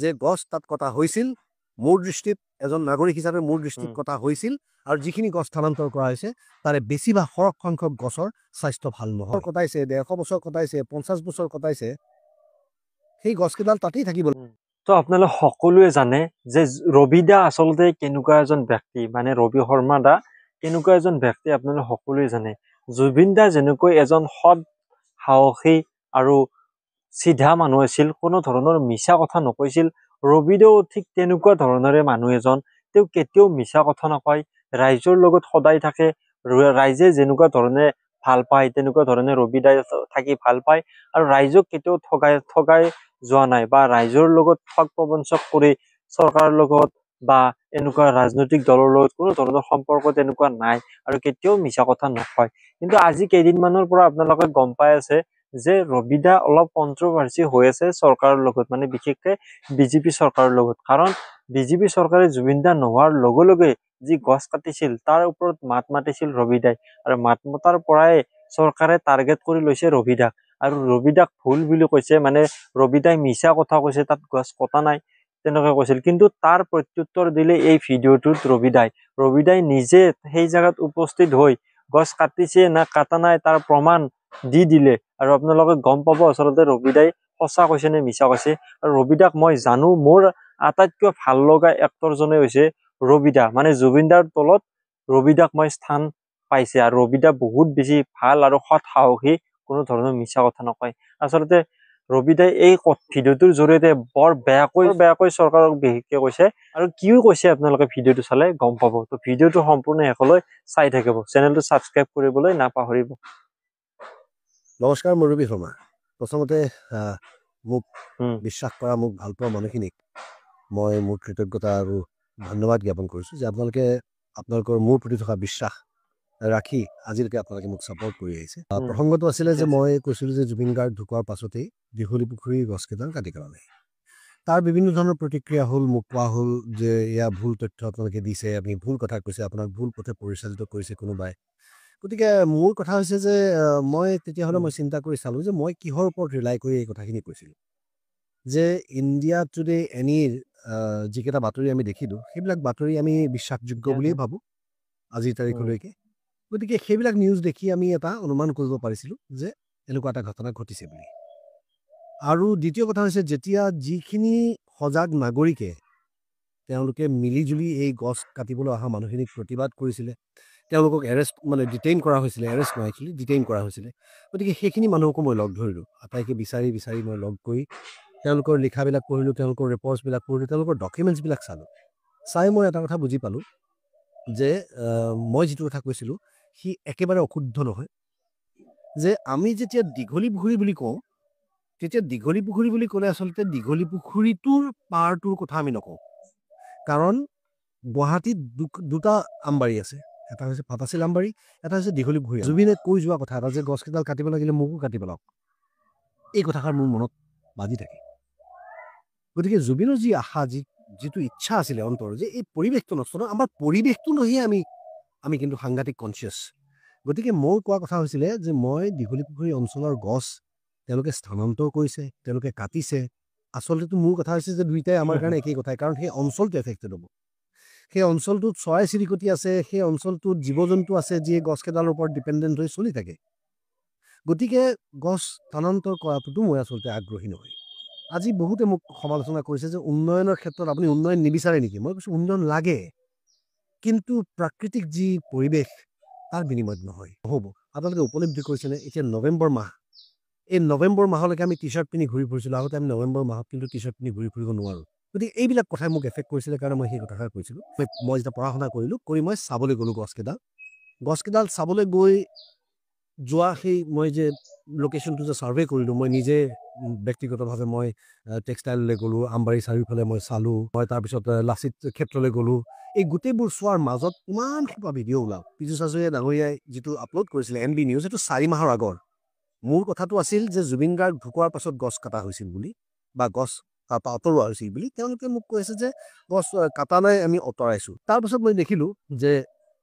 যে গছ তাত কটা হৈছিল মোৰ দৃষ্টিত এজন নাগৰিক হিচাপে মোৰ দৃষ্টিত কটা হৈছিল আৰু যিখিনি গছ স্থানান্তৰ কৰা হৈছে তাৰে বেছিভাগ সৰহ সংখ্যক গছৰ স্বাস্থ্য ভাল নহয় কটাইছে 150 বছৰ কটাইছে 50 বছৰ কটাইছে সেই গছকেইডাল তাতেই থাকিব তো আপোনালোক সকলোৱে জানে যে ৰবি দা আচলতে কেনেকুৱা এজন ব্যক্তি মানে ৰবি শৰ্মা দা কেনেকুৱা এজন ব্যক্তি আপোনালোক সকলোৱে জানে জুবিন দা যেনেকৈ এজন সৎ সাহসী আৰু সিধা মানুহ আছিল কোনো ধৰণৰ মিছা কথা নকৈছিল ৰবিদেও ঠিক তেনেকুৱা ধৰণৰে মানুহ এজন তেওঁ কেতিয়াও মিছা কথা নকয় ৰাইজৰ লগত সদায় থাকে ৰাইজে যেনেকুৱা ধৰণে ভাল পায় তেনেকুৱা ধৰণে ৰবিদাই থাকি ভাল পায় আৰু ৰাইজক কেতিয়াও ঠগাই যোৱা নাই বা ৰাইজৰ লগত ঠগ প্ৰবঞ্চক কৰি চৰকাৰৰ লগত বা এনেকুৱা ৰাজনৈতিক দলৰ লগত কোনো ধৰণৰ সম্পৰ্ক তেনেকুৱা নাই আৰু কেতিয়াও মিছা কথা নকয় কিন্তু আজি কেইদিনমানৰ পৰা আপোনালোকে গম পাই আছে যে ৰবিদা অলপ কন্ট্ৰভাৰ্সি হৈ আছে চৰকাৰৰ লগত মানে বিশেষকৈ বিজেপি চৰকাৰৰ লগত কাৰণ বিজেপি চৰকাৰে জুবিন দা নোহোৱাৰ লগে লগে যি গছ কাটিছিল তাৰ ওপৰত মাত মাতিছিল ৰবিদাই আৰু মাত মতাৰ পৰাই চৰকাৰে টাৰ্গেট কৰি লৈছে ৰবিদাক আৰু ৰবিদাক ভুল বুলি কৈছে মানে ৰবিদাই মিছা কথা কৈছে তাত গছ কটা নাই তেনেকৈ কৈছিল কিন্তু তাৰ প্ৰত্যুত্তৰ দিলে এই ভিডিঅ'টোত ৰবিদাই নিজে সেই জায়গাত উপস্থিত হৈ গছ কাটিছে না কাটা নাই তাৰ প্ৰমাণ দি দিলে আৰু আপোনালোকে গম পাব আচলতে ৰবিদাই সঁচা কৈছে নে মিছা কৈছে আৰু ৰবিদাক মই জানো মোৰ আটাইতকৈ ভাল লগা এক্টৰজনে হৈছে ৰবিদা মানে জুবিনদাৰ তলত ৰবিদাক মই স্থান পাইছে আৰু ৰবিদা বহুত বেছি ভাল আৰু সৎ সাহসী কোনো ধৰণৰ মিছা কথা নকয় আচলতে ৰবিদাই এই ভিডিঅ'টোৰ জৰিয়তে বৰ বেয়াকৈ চৰকাৰক বিশেষকে কৈছে আৰু কিয় কৈছে আপোনালোকে ভিডিঅ'টো চালে গম পাব তো ভিডিঅ'টো সম্পূৰ্ণ শেষলৈ চাই থাকিব চেনেলটো ছাবস্ক্ৰাইব কৰিবলৈ নাপাহৰিব নমস্কাৰ মই ৰবি শৰ্মা প্ৰথমতে মোক বিশ্বাস কৰা মোক ভাল পোৱা মানুহখিনিক মই মোৰ কৃতজ্ঞতা আৰু ধন্যবাদ জ্ঞাপন কৰিছোঁ যে আপোনালোকৰ মোৰ প্ৰতি থকা বিশ্বাস ৰাখি আজিলৈকে আপোনালোকে মোক ছাপোৰ্ট কৰি আহিছে প্ৰসংগটো আছিলে যে মই কৈছিলোঁ যে জুবিন গাৰ্গ ঢুকোৱাৰ পাছতেই দীঘলী পুখুৰীৰ গছকেইডাল কাটি পেলালে তাৰ বিভিন্ন ধৰণৰ প্ৰতিক্ৰিয়া হ'ল মোক কোৱা হ'ল যে এয়া ভুল তথ্য আপোনালোকে দিছে আপুনি ভুল কথা কৈছে আপোনাক ভুল পথে পৰিচালিত কৰিছে কোনোবাই গতিকে মোৰ কথা হৈছে যে মই তেতিয়াহ'লে মই চিন্তা কৰি চালোঁ যে মই কিহৰ ওপৰত ৰিলাই কৰি এই কথাখিনি কৈছিলোঁ যে ইণ্ডিয়া টুডে এনিৰ যিকেইটা বাতৰি আমি দেখিলোঁ সেইবিলাক বাতৰি আমি বিশ্বাসযোগ্য বুলিয়েই ভাবোঁ আজিৰ তাৰিখলৈকে গতিকে সেইবিলাক নিউজ দেখি আমি এটা অনুমান কৰিব পাৰিছিলোঁ যে এনেকুৱা এটা ঘটনা ঘটিছে বুলি আৰু দ্বিতীয় কথা হৈছে যেতিয়া যিখিনি সজাগ নাগৰিকে তেওঁলোকে মিলিজুলি এই গছ কাটিবলৈ অহা মানুহখিনিক প্ৰতিবাদ কৰিছিলে তেওঁলোকক ডিটেইন কৰা হৈছিলে এৰেষ্ট নহয় ডিটেইন কৰা হৈছিলে গতিকে সেইখিনি মানুহকো মই লগ ধৰিলোঁ আটাইকে বিচাৰি মই লগ কৰি তেওঁলোকৰ লিখাবিলাক পঢ়িলোঁ তেওঁলোকৰ ৰিপৰ্টছবিলাক পঢ়িলোঁ তেওঁলোকৰ ডকুমেণ্টছবিলাক চাই মই এটা কথা বুজি পালোঁ যে মই যিটো কথা কৈছিলোঁ সি একেবাৰে অশুদ্ধ নহয় যে আমি যেতিয়া দীঘলী পুখুৰী বুলি কওঁ তেতিয়া দীঘলী পুখুৰী বুলি ক'লে আচলতে দীঘলী পুখুৰীটোৰ পাৰটোৰ কথা আমি নকওঁ কাৰণ গুৱাহাটীত দুটা আমবাৰী আছে এটা হৈছে ফাটাচিল আমবাৰী এটা হৈছে দীঘলী পুখুৰী জুবিনে কৈ যোৱা কথা এটা যে গছকেইডাল কাটিব লাগিলে মোকো কাটি পেলাওক এই কথাষাৰ মোৰ মনত বাজি থাকে গতিকে জুবিনৰ যি আশা যিটো ইচ্ছা আছিলে অন্তৰ যে এই পৰিৱেশটো নষ্ট আমাৰ পৰিৱেশটো নহয়ে আমি কিন্তু সাংঘাতিক কনচিয়াছ গতিকে মোৰ কোৱা কথা হৈছিলে যে মই দীঘলী পুখুৰী অঞ্চলৰ গছ তেওঁলোকে স্থানান্তৰ কৰিছে তেওঁলোকে কাটিছে আচলতেতো মোৰ কথা হৈছে যে দুইটাই আমাৰ কাৰণে একেই কথাই কাৰণ সেই অঞ্চলটো এফেক্টেড হ'ব সেই অঞ্চলটোত চৰাই চিৰিকটি আছে সেই অঞ্চলটোত জীৱ জন্তু আছে যিয়ে গছকেইডালৰ ওপৰত ডিপেণ্ডেণ্ট হৈ চলি থাকে গতিকে গছ স্থানান্তৰ কৰাটোতো মই আচলতে আগ্ৰহী নহয় আজি বহুতে মোক সমালোচনা কৰিছে যে উন্নয়নৰ ক্ষেত্ৰত আপুনি উন্নয়ন নিবিচাৰে নেকি মই কৈছোঁ উন্নয়ন লাগে কিন্তু প্ৰাকৃতিক যি পৰিৱেশ তাৰ বিনিময়ত নহয় নহ'ব আপোনালোকে উপলব্ধি কৰিছেনে এতিয়া নৱেম্বৰ মাহ এই নৱেম্বৰ মাহলৈকে আমি টি চাৰ্ট পিন্ধি ঘূৰি ফুৰিছিলোঁ আগতে আমি নৱেম্বৰ মাহত কিন্তু টি চাৰ্ট পিন্ধি ঘূৰি ফুৰিব নোৱাৰোঁ গতিকে এইবিলাক কথাই মোক এফেক্ট কৰিছিলে কাৰণে মই সেই কথাষাৰ কৈছিলোঁ মই যেতিয়া পঢ়া শুনা কৰিলোঁ কৰি মই চাবলৈ গ'লোঁ গছকেইডাল চাবলৈ গৈ যোৱা সেই মই যে লোকেশ্যনটো যে ছাৰ্ভে কৰিলোঁ মই নিজে ব্যক্তিগতভাৱে মই টেক্সটাইললৈ গ'লোঁ আমবাৰী চাৰিওফালে মই চালোঁ মই তাৰপিছত লাচিত ক্ষেত্ৰলৈ গ'লোঁ এই গোটেইবোৰ চোৱাৰ মাজত ইমান সোপা ভিডিঅ' ওলাল পীযুষ হাজৰিকা ডাঙৰীয়াই যিটো আপলোড কৰিছিলে NB নিউজ সেইটো 4 মাহৰ আগৰ মোৰ কথাটো আছিল যে জুবিন গাৰ্গ ঢুকোৱাৰ পাছত গছ কটা হৈছিল বুলি বা গছ তাৰপৰা আঁতৰোৱা হৈছিল বুলি তেওঁলোকে মোক কৈছে যে গছ কটা নাই আমি আঁতৰাইছোঁ তাৰপাছত মই দেখিলোঁ যে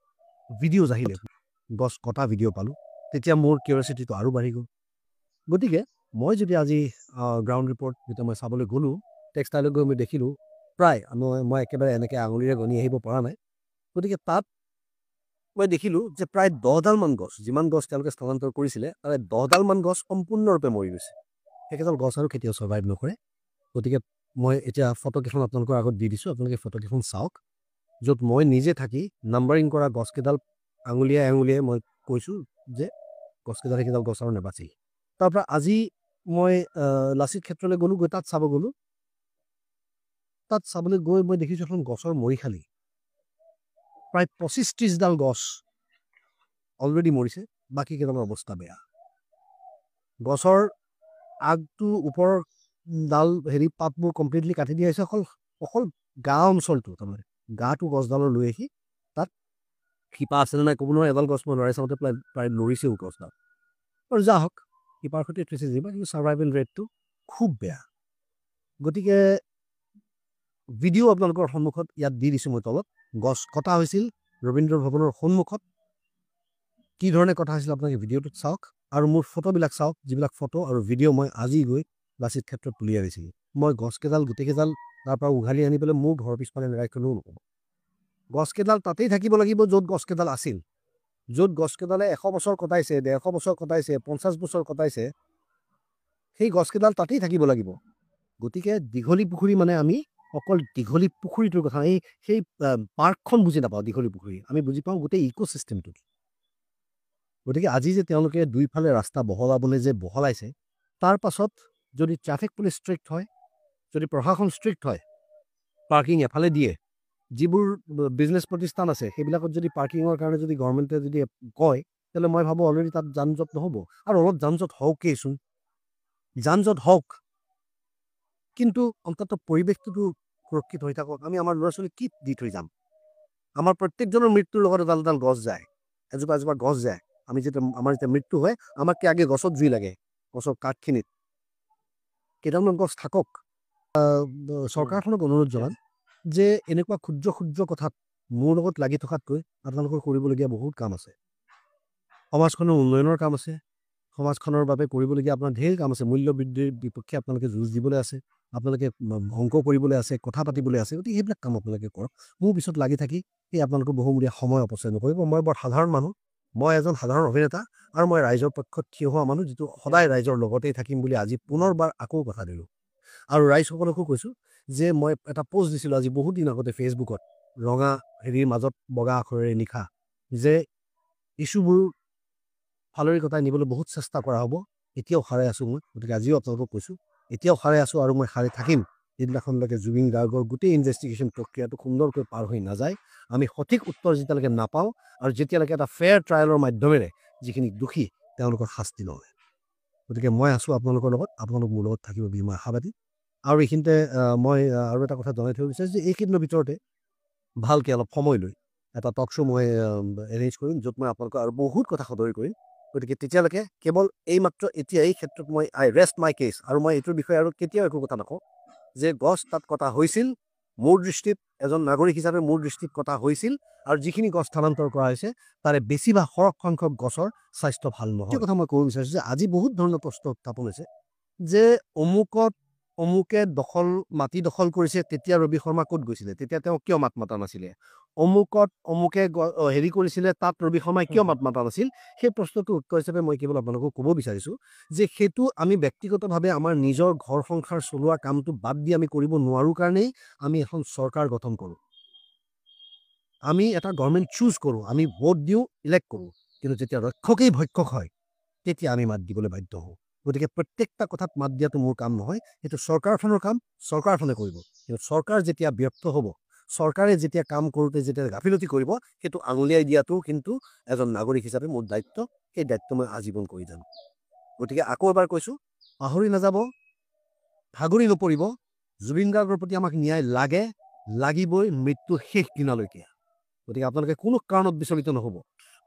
ভিডিঅ'জ আহিলে গছ কটা ভিডিঅ' পালোঁ তেতিয়া মোৰ কিউৰিয়চিটিটো আৰু বাঢ়ি গ'ল গতিকে মই যদি আজি গ্ৰাউণ্ড ৰিপৰ্ট যেতিয়া মই চাবলৈ গ'লোঁ টেক্সটাইলত গৈ মই দেখিলোঁ প্ৰায় মই একেবাৰে এনেকৈ আঙুলিৰে গণি আহিব পৰা নাই গতিকে তাত মই দেখিলোঁ যে প্ৰায় 10ডালমান গছ যিমান গছ তেওঁলোকে স্থানান্তৰ কৰিছিলে তাৰে 10ডালমান গছ সম্পূৰ্ণৰূপে মৰি গৈছে সেইকেইডাল গছ আৰু কেতিয়াও ছাৰ্ভাইভ নকৰে গতিকে মই এতিয়া ফটোকেইখন আপোনালোকৰ আগত দি দিছোঁ আপোনালোকে ফটোকেইখন চাওক য'ত মই নিজে থাকি নাম্বাৰিং কৰা গছকেইডাল আঙুলিয়াই মই কৈছোঁ যে গছকেইডাল সেইকেইডাল গছ আৰু নেবাচেই তাৰপৰা আজি মই লাচিত ক্ষেত্ৰলৈ গ'লোঁ গৈ তাত চাব গ'লোঁ তাত চাবলৈ গৈ মই দেখিছোঁ এখন গছৰ মৰিশালি প্ৰায় 25-30ডাল গছ অলৰেডি মৰিছে বাকী কেইডালৰ অৱস্থা বেয়া গছৰ আগটো ওপৰৰ ডাল পাতবোৰ কমপ্লিটলি কাটি দিয়া হৈছে অকল গা অঞ্চলটো তাৰমানে গাটো গছডালৰ লৈ আহি তাত শিপা আছেনে নাই ক'ব নোৱাৰে এডাল গছ মই লৰাই চাওঁতে প্ৰায় লৰিছেও গছডাল আৰু যা হওক শিপাৰ সৈতে থৈছে যিবা কিন্তু ছাৰ্ভাইভেল ৰেটটো খুব বেয়া গতিকে ভিডিঅ' আপোনালোকৰ সন্মুখত ইয়াত দি দিছোঁ মই তলত গছ কটা হৈছিল ৰবীন্দ্ৰ ভৱনৰ সন্মুখত কি ধৰণে কটা হৈছিল আপোনালোকে ভিডিঅ'টোত চাওক আৰু মোৰ ফটোবিলাক চাওক যিবিলাক ফটো আৰু ভিডিঅ' মই আজি গৈ লাচিত ক্ষেত্ৰত তুলি আনিছিলোঁ মই গছকেইডাল গোটেইকেইডাল তাৰপৰা উঘালি আনি পেলাই মোৰ ঘৰৰ পিছফালে নেৰাখলেও নক'ব গছকেইডাল তাতেই থাকিব লাগিব য'ত গছকেইডাল আছিল য'ত গছকেইডালে 100 বছৰ কটাইছে 150 বছৰ কটাইছে 50 বছৰ কটাইছে সেই গছকেইডাল তাতেই থাকিব লাগিব গতিকে দীঘলী পুখুৰী মানে আমি অকল দীঘলী পুখুৰীটোৰ কথা সেই পাৰ্কখন বুজি নাপাওঁ দীঘলী পুখুৰী আমি বুজি পাওঁ গোটেই ইক'চিষ্টেমটো গতিকে আজি যে তেওঁলোকে দুইফালে ৰাস্তা বহলাবলৈ যে বহলাইছে তাৰ পাছত যদি ট্ৰাফিক পুলিচ ষ্ট্ৰিক্ট হয় যদি প্ৰশাসন ষ্ট্ৰিক্ট হয় পাৰ্কিং এফালে দিয়ে যিবোৰ বিজনেছ প্ৰতিষ্ঠান আছে সেইবিলাকত যদি পাৰ্কিঙৰ কাৰণে যদি গভৰ্ণমেণ্টে যদি কয় তেতিয়াহ'লে মই ভাবোঁ অলৰেডি তাত যান জঁট নহ'ব আৰু অলপ যান জঁট হওকেইচোন যান জঁট হওক কিন্তু অন্ততঃ পৰিৱেশটোতো সুৰক্ষিত হৈ থাকক আমি আমাৰ ল'ৰা ছোৱালীক কি দি থৈ যাম আমাৰ প্ৰত্যেকজনৰ মৃত্যুৰ লগত এডাল এডাল গছ যায় এজোপা এজোপা গছ যায় আমাৰ যেতিয়া মৃত্যু হয় আমাক কি আগে গছত জুই লাগে গছৰ কাঠখিনিত কেইটামান গছ থাকক চৰকাৰখনক অনুৰোধ জনাম যে এনেকুৱা ক্ষুদ্ৰ ক্ষুদ্ৰ কথাত মোৰ লগত লাগি থকাতকৈ আপোনালোকৰ কৰিবলগীয়া বহুত কাম আছে সমাজখনৰ উন্নয়নৰ কাম আছে সমাজখনৰ বাবে কৰিবলগীয়া আপোনাৰ ঢেৰ কাম আছে মূল্য বৃদ্ধিৰ বিপক্ষে আপোনালোকে যুঁজ দিবলৈ আছে আপোনালোকে অংক কৰিবলৈ আছে কথা পাতিবলৈ আছে গতিকে সেইবিলাক কাম আপোনালোকে কৰক মোৰ পিছত লাগি থাকি সেই আপোনালোকৰ বহুমূলীয়া সময় অপচয় নকৰিব মই বৰ সাধাৰণ মানুহ মই এজন সাধাৰণ অভিনেতা আৰু মই ৰাইজৰ পক্ষত থিয় হোৱা মানুহ যিটো সদায় ৰাইজৰ লগতেই থাকিম বুলি আজি পুনৰবাৰ আকৌ কথা দিলোঁ আৰু ৰাইজসকলকো কৈছোঁ যে মই এটা পোষ্ট দিছিলোঁ আজি বহুত দিন আগতে ফেচবুকত ৰঙা হেৰিৰ মাজত বগা আখৰেৰে লিখা যে ইছ্যুবোৰ ফালৰি কটাই নিবলৈ বহুত চেষ্টা কৰা হ'ব এতিয়াও সাৰে আছোঁ মই গতিকে আজিও আপোনালোকক কৈছোঁ এতিয়াও সাৰে আছোঁ আৰু মই সাৰে থাকিম যিদিনাখনলৈকে জুবিন গাৰ্গৰ গোটেই ইনভেষ্টিগেশ্যন প্ৰক্ৰিয়াটো সুন্দৰকৈ পাৰ হৈ নাযায় আমি সঠিক উত্তৰ যেতিয়ালৈকে নাপাওঁ আৰু যেতিয়ালৈকে এটা ফেয়াৰ ট্ৰায়েলৰ মাধ্যমেৰে যিখিনি দোষী তেওঁলোকৰ শাস্তি নহয় গতিকে মই আছোঁ আপোনালোকৰ লগত আপোনালোক মোৰ লগত থাকিব বুলি মই আশাবাদী আৰু এইখিনিতে মই আৰু এটা কথা জনাই থৈ বিচাৰিছোঁ যে এইকেইদিনৰ ভিতৰতে ভালকৈ অলপ সময় লৈ এটা টক শ্ব' মই এৰেঞ্জ কৰিম য'ত মই আপোনালোকক আৰু বহুত কথা সদৰি কৰিম গতিকে তেতিয়ালৈকে কেৱল এইমাত্ৰ এতিয়া এই ক্ষেত্ৰত মই আই ৰেষ্ট মাই কেছ আৰু মই এইটোৰ বিষয়ে আৰু কেতিয়াও একো কথা নকওঁ যে গছ তাত কটা হৈছিল মোৰ দৃষ্টিত এজন নাগৰিক হিচাপে মোৰ দৃষ্টিত কটা হৈছিল আৰু যিখিনি গছ স্থানান্তৰ কৰা হৈছে তাৰে বেছি বা সৰহ সংখ্যক গছৰ স্বাস্থ্য ভাল নহয় এই কথা মই ক'ব বিচাৰিছোঁ যে আজি বহুত ধৰণৰ প্ৰশ্ন উত্থাপন হৈছে যে অমুকে মাটি দখল কৰিছে তেতিয়া ৰবি শৰ্মা ক'ত গৈছিলে তেতিয়া তেওঁ কিয় মাত মাতা নাছিলে অমুকে হেৰি কৰিছিলে তাত ৰবি শৰ্মাই কিয় মাত মাতা নাছিল সেই প্ৰশ্নটোৰ উত্তৰ হিচাপে মই কেৱল আপোনালোকক ক'ব বিচাৰিছোঁ যে সেইটো আমি ব্যক্তিগতভাৱে আমাৰ নিজৰ ঘৰ সংসাৰ চলোৱা কামটো বাদ দি আমি কৰিব নোৱাৰোঁ কাৰণেই আমি এখন চৰকাৰ গঠন কৰোঁ আমি এটা গভৰ্ণমেণ্ট চুজ কৰোঁ আমি ভোট দিওঁ ইলেক্ট কৰোঁ কিন্তু যেতিয়া ৰক্ষকেই ভক্ষক হয় তেতিয়া আমি মাত দিবলৈ বাধ্য হওঁ গতিকে প্ৰত্যেকটা কথাত মাত দিয়াটো মোৰ কাম নহয় সেইটো চৰকাৰখনৰ কাম চৰকাৰখনে কৰিব কিন্তু চৰকাৰ যেতিয়া ব্যৰ্থ হ'ব চৰকাৰে যেতিয়া কাম কৰোঁতে যেতিয়া গাফিলতি কৰিব সেইটো আঙুলিয়াই দিয়াটো কিন্তু এজন নাগৰিক হিচাপে মোৰ দায়িত্ব সেই দায়িত্ব মই আজীৱন কৰি যাম গতিকে আকৌ এবাৰ কৈছোঁ পাহৰি নাযাব ভাগৰি নপৰিব জুবিন গাৰ্গৰ প্ৰতি আমাক ন্যায় লাগিবই মৃত্যু শেষ দিনালৈকে গতিকে আপোনালোকে কোনো কাৰণত বিচলিত নহ'ব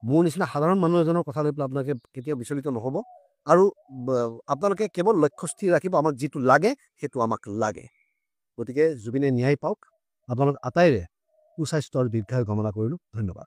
মোৰ নিচিনা সাধাৰণ মানুহ এজনৰ কথা লৈ পেলাই আপোনালোকে কেতিয়াও বিচলিত নহ'ব আৰু আপোনালোকে কেৱল লক্ষ্য স্থিৰ ৰাখিব আমাক যিটো লাগে সেইটো আমাক লাগে গতিকে জুবিনে ন্যায় পাওক আপোনালোক আটাইৰে সুস্বাস্থ্য আৰু দীৰ্ঘায়ু কামনা কৰিলোঁ ধন্যবাদ